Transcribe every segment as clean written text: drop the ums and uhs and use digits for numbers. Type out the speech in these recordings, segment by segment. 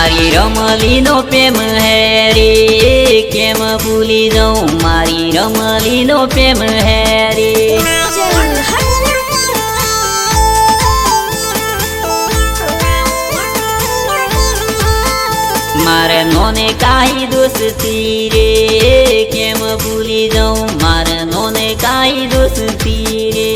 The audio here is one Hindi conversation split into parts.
मारी रमली नो प्रेम है रे केम भूली जाऊं मारी रमली नो प्रेम है रे। मारे नोने काई दोस्ती रे केम भूली जाऊं मारे नोने काई दोस्ती रे।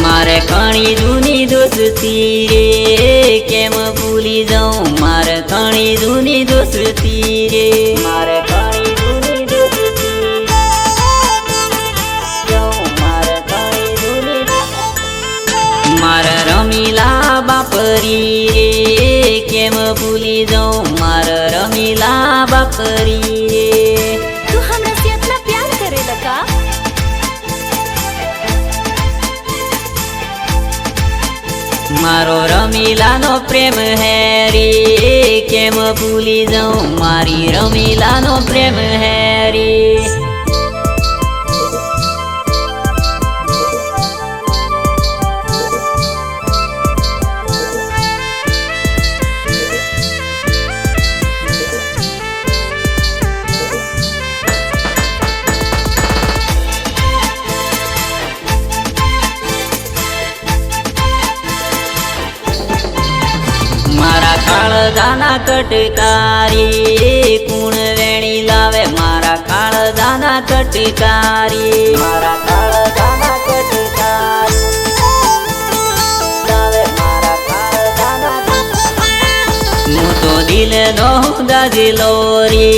मारे घणी जूनी दोस्ती रे केम भूली जाऊं मारे घणी जूनी दोस्ती रे। मारे घणी जूनी दोस्ती मारे घणी जूनी मारे रमीला बापरी रे केम भूली जाऊं मारे रमीला बापरी रे। तू हमरा से इतना प्यार करेला का? मारो रमीला नो प्रेम है रे केम भूली जाऊं मारी रमीला नो प्रेम है रे। मारा काळजाना कटकारी कुण वेणी लावे मारा काळजाना कटकारी। मारा काळजाना कटकारी लावे मारा काळजाना मु तो दिल नो दाजिलो रे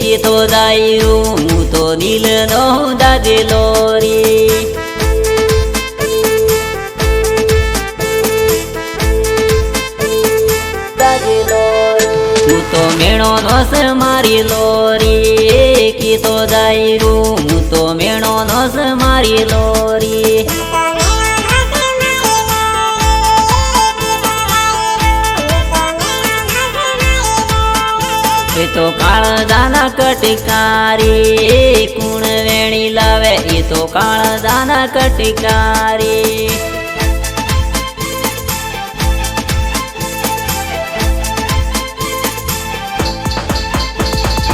की तो दायरू मु तो दिल नो दाजिलो रे। मु तो मेणो नोस मारी लोरी की तो दायरू मु तो मेणो नोस मारी लोरी। ये तो काळजाना कटकारी कुण वेणी लावे ये तो काळजाना कटकारी।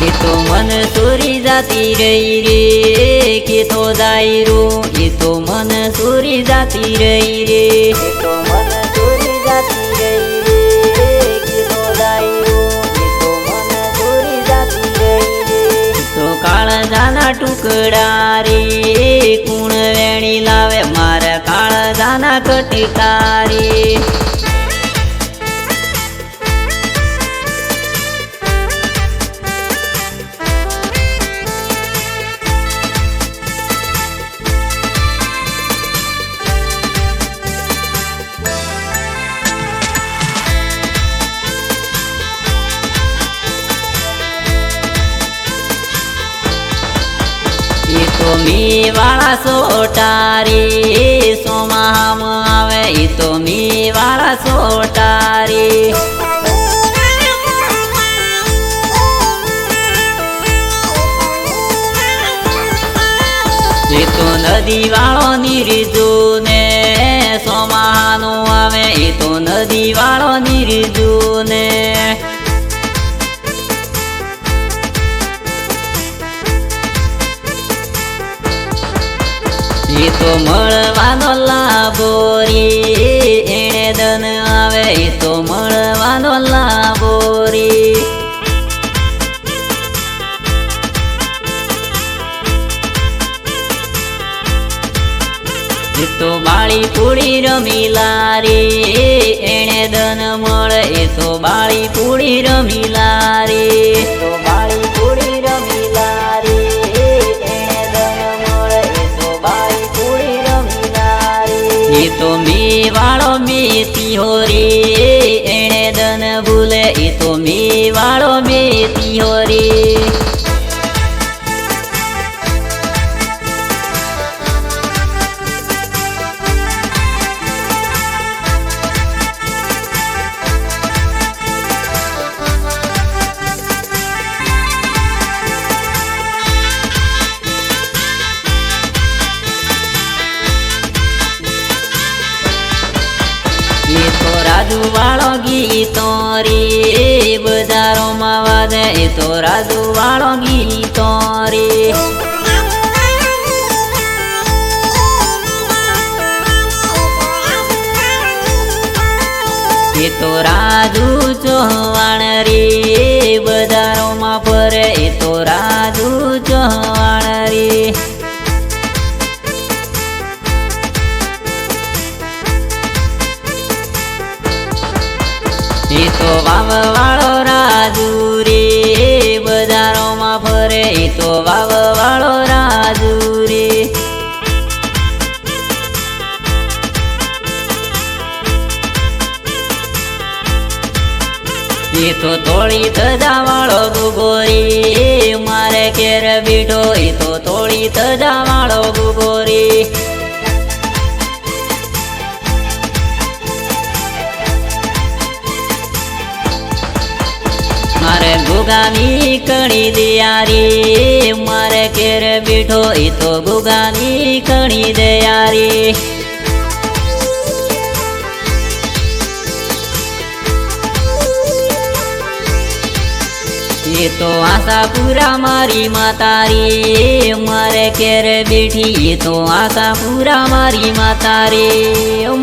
ये तो मन सूरी जाती रही रे कि तो दायरू ये तो मन सूरी जाती रही रे। ये तो मन सूरी जाती रही रे कि तो दायरू ये तो मन सूरी जाती रही रे। तो काळजाना टुकड़ा रे कुण वेणी लावे मारा काळजाना कटकारी। ये तो मी वाला सोटारी सोमाम आवे ये तो मी वाला सोटारी। ये तो नदी वालो निर्जू ने सोमानो आवे ये तो नदी वालो निर्जू ने। ये तो મળવાનો લાભો રે એણે ધન આવે એ તો મળવાનો લાભો રે। એ તો બાળી પૂડી રમીલા રે એણે ધન મળે એ તો બાળી પૂડી રમીલા રે। તો બાળી પૂડી રમીલા રે ये तो मी वालो मेती हो रे एणे धन भूले ये तो मी वालो मेती हो रे। રાજુ વાળો ગીતો રે બજારોમાં વાજે એ તો રાજુ વાળો ગીતો રે એ તો રાજુ ચૌહાણ રે બજારોમાં ફરે એ તો રાજુ ચૌહાણ રે એ તો વાવ વાળો રાજુ રે બજારોમાં ફરે એ તો વાવ વાળો રાજુ રે એ તો તોળી તજા વાળો ગુગોરી મારે કેર બીઠો એ તો તોળી તજા વાળો ગુગોરી મારે ગુગાની કણી દયારી મારે કેર બીઠો એ તો ગુગાની કણી દયારી એ તો આશાપુરા મારી માતારી મારે કેર બેઠી એ તો આશાપુરા મારી માતારી